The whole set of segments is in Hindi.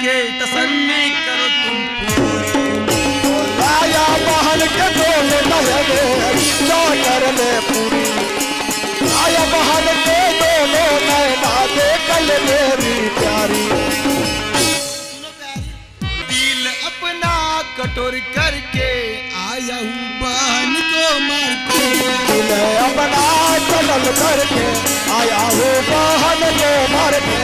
के तसल्ली करो तुम पूरी। लाया बहन के बोल नयने क्या कर ले पूरी। लाया बहन के दोनों नैना देख ले मेरी प्यारी। दिल अपना कठोर करके आया हूँ बहन को मार के। दिल अपना कलम करके आया हूँ बहन को मार के।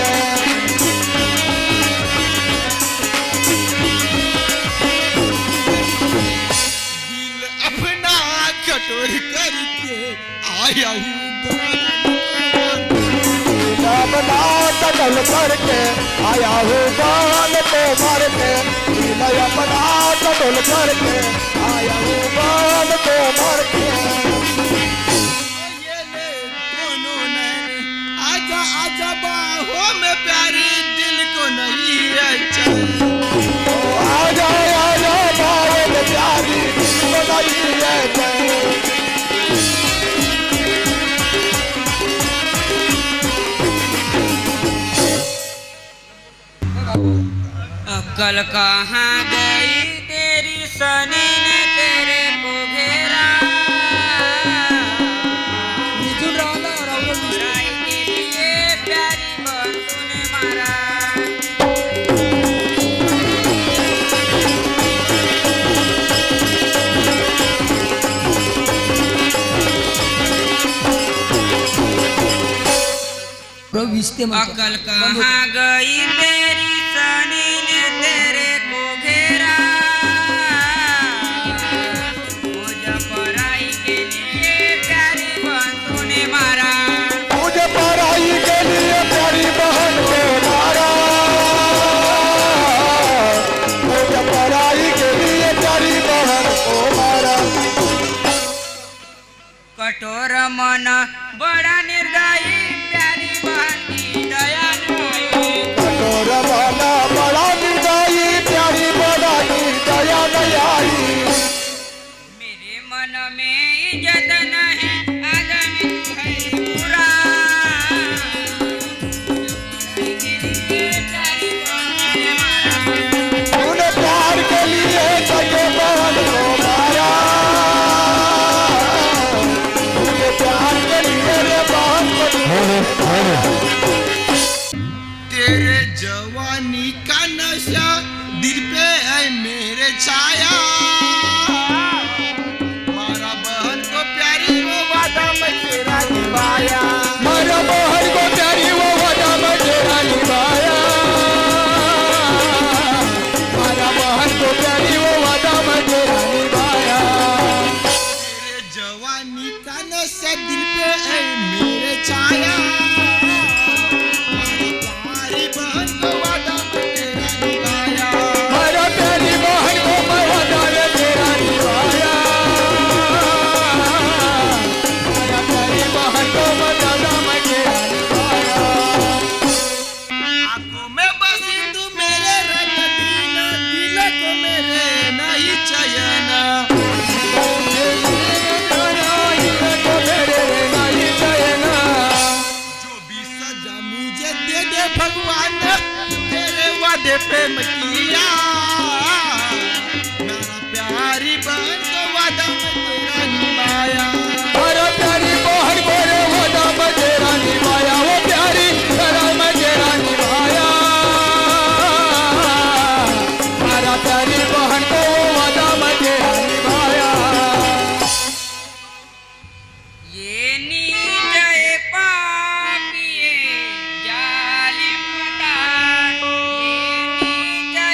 दिल अपना कठोर करके आया हूँ अपना कतल करके आया हूँ बहन को मार के। दिल अपना कतल करके आया हूँ बहन को मार के। ये ले दोनों नैने आजा आजा बाहों में प्यारी दिल को नहीं है चैन। आजा आजा बाहों में प्यारी दिल को नहीं है चैन। कल कहाँ गई तेरी सनी ने तेरे को घेरा। बुराई के लिए प्यारी बहन तूने मारा। कल कहाँ गई तेरी सनी ने तेरे को घेरा। मुझे पढ़ाई के लिए प्यारी बहन तूने मारा। मुझे पढ़ाई के लिए प्यारी बहन को मारा। मुझे पढ़ाई के लिए प्यारी बहन को मारा। कठोर मन बड़ा निर्दयी प्यारी बहन की दया नहीं। कठोर मन बड़ा निर्दयी प्यारी बहन की दया नहीं आई। मेरे मन में इज्जत नहीं आदमी तू है बुरा। के लिए प्यारी बहन ने मारा। तूने प्यार के लिए सगे बहन को मारा। तूने प्यार के लिए रे बहन को तेरे जवानी का नशा दिल पे है मेरे छाया। मारा बहन को प्यारी वो वादा मैं तेरा निभाया। मारा बहन को प्यारी वो वादा मैं तेरा निभाया। मारा बहन को प्यारी वो वादा मैं तेरा निभाया। तेरे जवानी का नशा दिल पे है मेरे छाया। मारा प्यारी बहन को वादा मैं तेरा निभाया। मारा प्यारी बहन को मैं वादा मैं तेरा निभाया। मारा प्यारी बहन को मैं वादा मैं तेरा निभाया। आंखों में बसी तू मेरे रंग दीना दिल को मेरे नहीं चयना। जो भी सजा मुझे दे दे भगवान तेरे वादे पे मैं किया। मेरा प्यारी बहन को वादा मैं तेरा निभाया। मारा प्यारी बहन को रे वादा मैं तेरा निभाया। वो प्यारी तेरा मैं तेरा निभाया। मारा प्यारी बहन को वो वादा मैं तेरा निभाया। ये नीचे पापिये जालिम दान। ये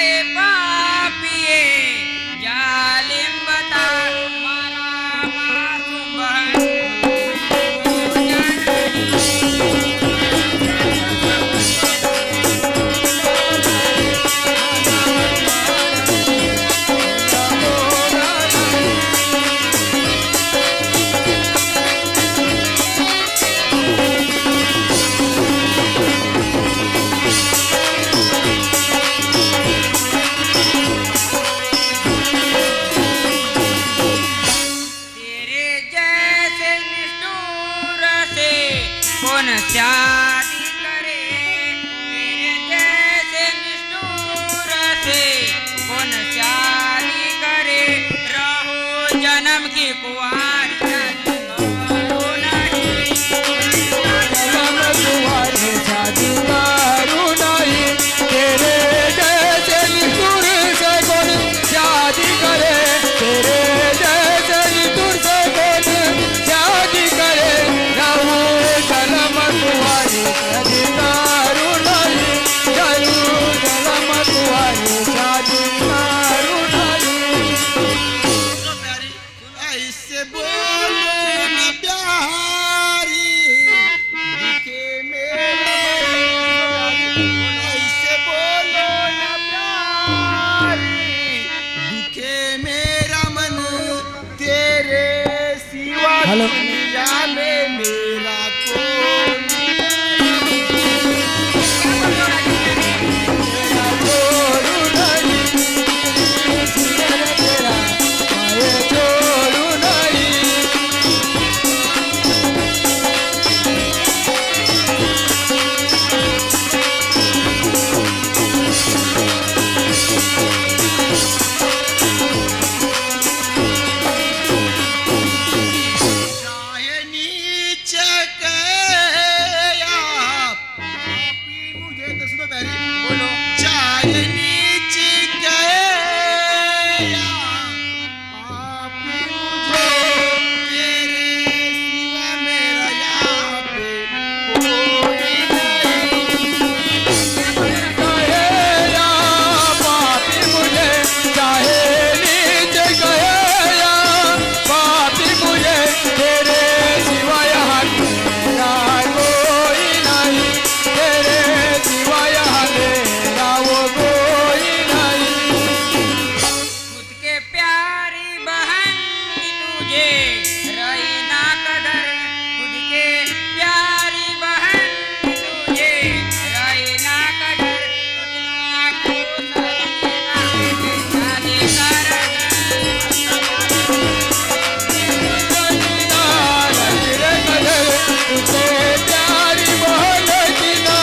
हेलो दुनिया में मेरा कोई तेरा छोड़ू नहीं, तेरा माए छोड़ू नहीं। चाहे नीचे गया पापी मुझे तो सुनो पहले बोलो चाहे नीचे गया पापी मुझे तेरे सिवा मेरा यहाँ पे कोई नहीं गए या पापी मुझे, चाहे नीचे गए या पापी मुझे, तेरे सिवा यहाँ तेरा कोई नहीं, तेरे सिवा यहाँ तेरा वो कोई नहीं। खुद के प्यारी बहन की तुझे रही ना कदर, खुद के प्यारी बहन की तुझे रही ना कदर, दुनिया को सहेजेगा शादी तुझे प्यारी बहन की ना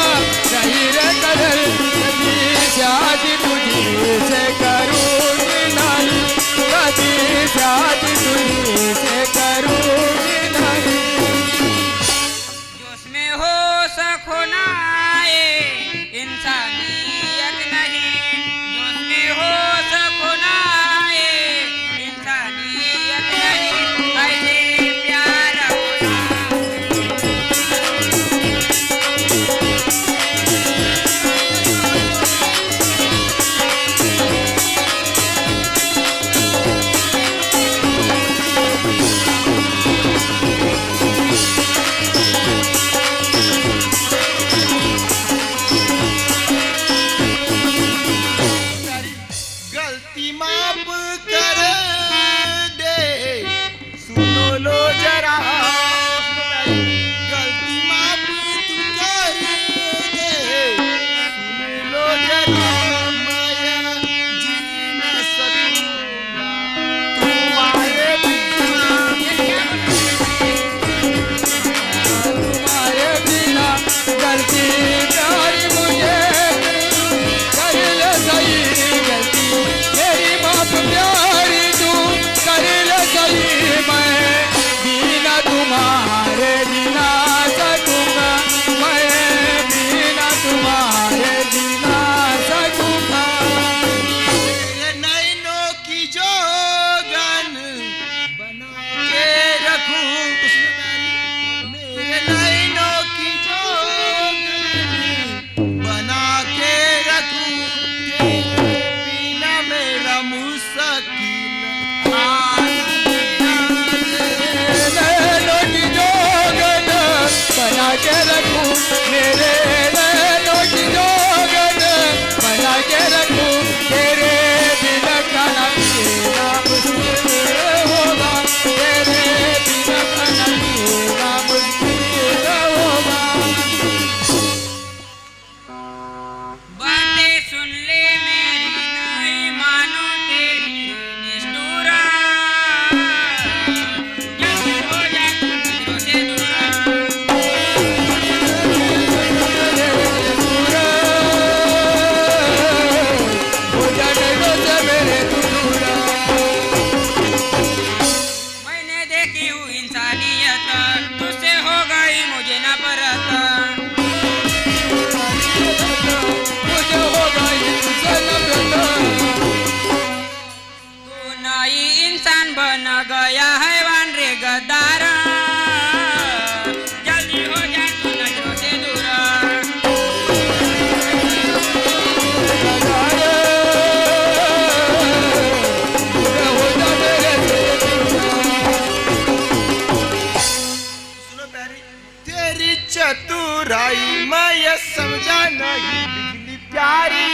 रही रे कदर, कभी शादी तुझी से करूँगी नहीं, कभी शादी तुझी से करूँगी नहीं। जोश में हो सको ना ये इंसानियत नहीं, जोश में हो सको ना ये इंसानियत नहीं, ऐसे प्यार होना गलती माफ कर दे सुनो लो जरा गलती माफ तू कर दे सुन लो जरा मैं जी न सकूंगा तुम्हारे बिना तुम्हारे बिना गलती प्यारी मुझे कर ले सही, गलती मेरी माफ प्यारी तू कर ले सही, मैं बिना तुम्हारे बिना सकूंगा, मैं बिना तुम्हारे बिना सकूंगा। मेरे नैनों की जोगन बना के रखूं मेरे नैनों की जोगन बना के रखूं तेरे बिना मेरा मुश्किल नैनों की जोगन बना के रखूं, मेरे नैनों की जोगन बना के रखूं, तेरे बिना खाना पीना मुश्किल होगा, तेरे बिना खाना पीना मुश्किल होगा। बातें सुन ले मेरी नहीं मानो तेरी निष्ठुरा, जल्दी हो जा नजरों से दूरा। हो जाने दो से मेरे दूरा। मैंने देखी हूँ इंसानियत तुझसे हो गई मुझे ना परत, मुझे होगा इनसे नफरत, तू नई इंसान बन गया हैवान रे गद्दार, जल्दी हो जा तू नजरों से दूरा। हो जा मेरे से दूरा। सुनो प्यारी तेरी चतुराई मैं ये समझा नहीं बिजली प्यारी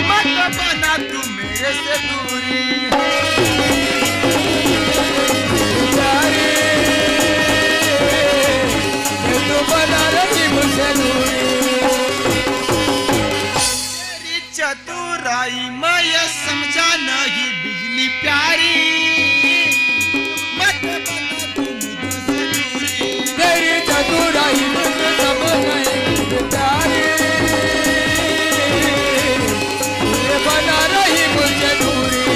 मत बना तू मेरे से दूरी चतुराई मैं ये समझा नहीं बिजली प्यारी मत बना तू मुझसे दूरी तेरी चतुराई मुझे सब नहीं प्यारी ये बना रही मुझे दूरी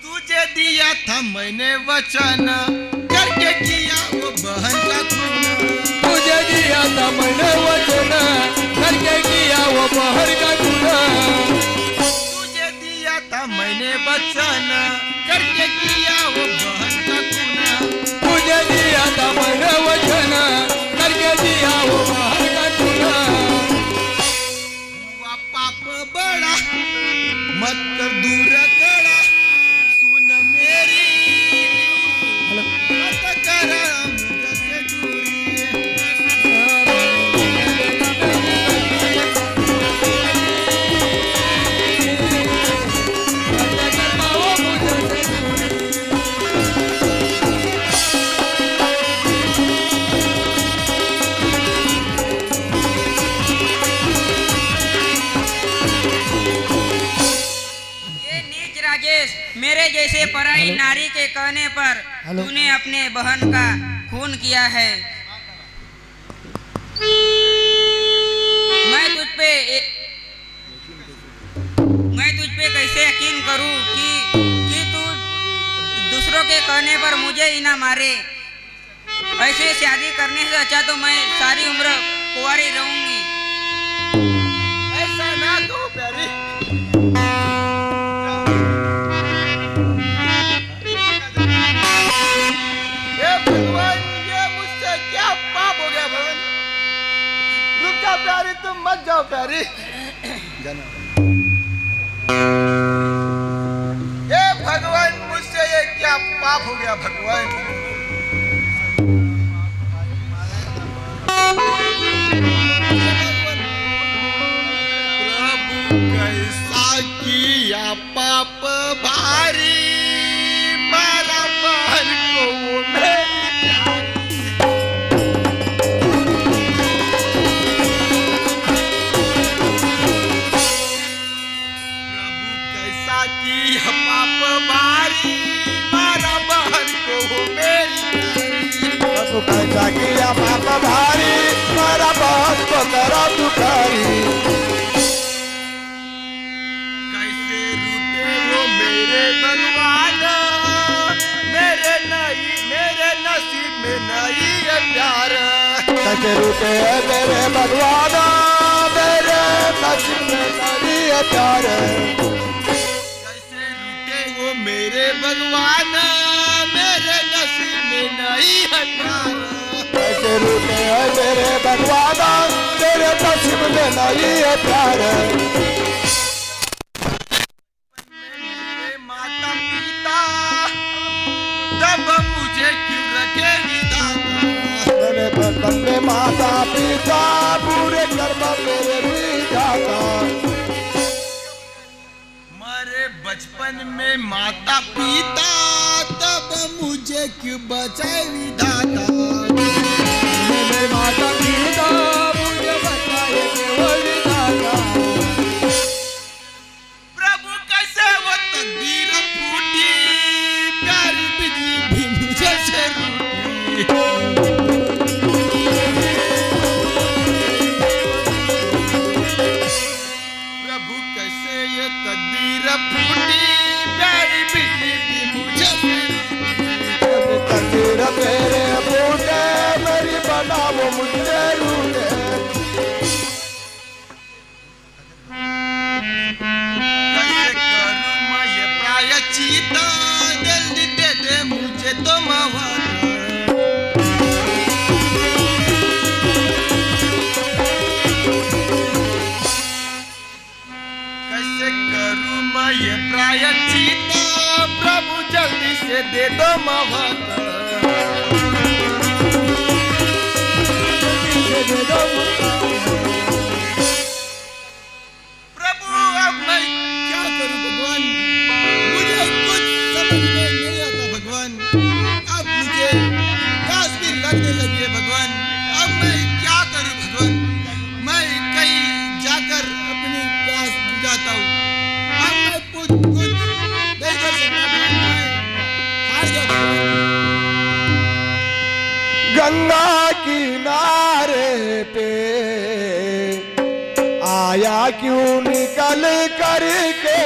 तुझे दिया था मैंने वचन करके किया वो बहन का खून तुझे दिया था मैंने वचन करके किया वो बहन का खून तुझे दिया था मैंने वचन करके किया वो बहन का खून तुझे दिया था मैंने वचन करके दिया वो बहन का खून हुआ पाप बड़ा मत कर दूर कड़ा सुन मेरी मत कर मुझसे दूरी ये नीच राजेश, मेरे जैसे पराई नारी के कहने पर तूने अपने बहन का खून किया है। मैं तुझ पे कैसे यकीन करूं कि तू दूसरों के कहने पर मुझे ही ना मारे। ऐसे शादी करने से अच्छा तो मैं सारी उम्र कुंवारी रहूंगी। ऐसा ना कहो प्यारी ये भगवान ये मुझसे क्या पाप हो गया भगवान रुक जा प्यारी तुम मत जाओ प्यारी ये भगवान मुझसे ये क्या पाप हो गया भगवान प्रभु कैसा किया पाप भारी मारा बहन को वो मेरी प्रभु कैसा किया पाप भारी मारा बहन को वो मेरी तू कैसा किया पाप भारी मेरा बहन को करा तू कारी कैसे रूठे वो मेरे भगवान मेरे नसीब में नहीं है प्यार कैसे रूठे है मेरे भगवान मेरे नसीब में नहीं है प्यार कैसे रूठे वो मेरे भगवान मेरे नसीब में नहीं है प्यार कैसे रूठे है मेरे भगवान मेरे नसीब में नहीं है प्यार मेरे माता पिता तब मुझे क्यों रखे विधाता मेरे बचपन में माता पिता पूरे कर्म मेरे भी जाता मरे बचपन में माता पिता तब मुझे क्यों बचाए विधाता मेरे माता पिता मुझे बचाए केवल विधाता प्रभु कैसे वो तकदीर फूटी प्यारी बिजली भी मुझे से रूठी प्रभु कैसे ये तकदीर फूटी प्यारी बिजली भी मुझे से रूठी तकदीर मेरे बूटे मेरी बनाओ मुझे लूटे कैसे करूं मैं ये प्रायश्चित जल्दी दे दे मुझे तो मवाद कैसे करूं मैं ये प्रायश्चित प्रभु जल्दी से दे दो मवाद प्रभु अब मैं क्या करूं भगवान मुझे कुछ समझ में नहीं आता भगवान अब मुझे प्यास भी लगने लगी है भगवान अब मैं क्या करूं भगवान मैं कहीं जाकर गंगा किनारे पे आया क्यों निकल करके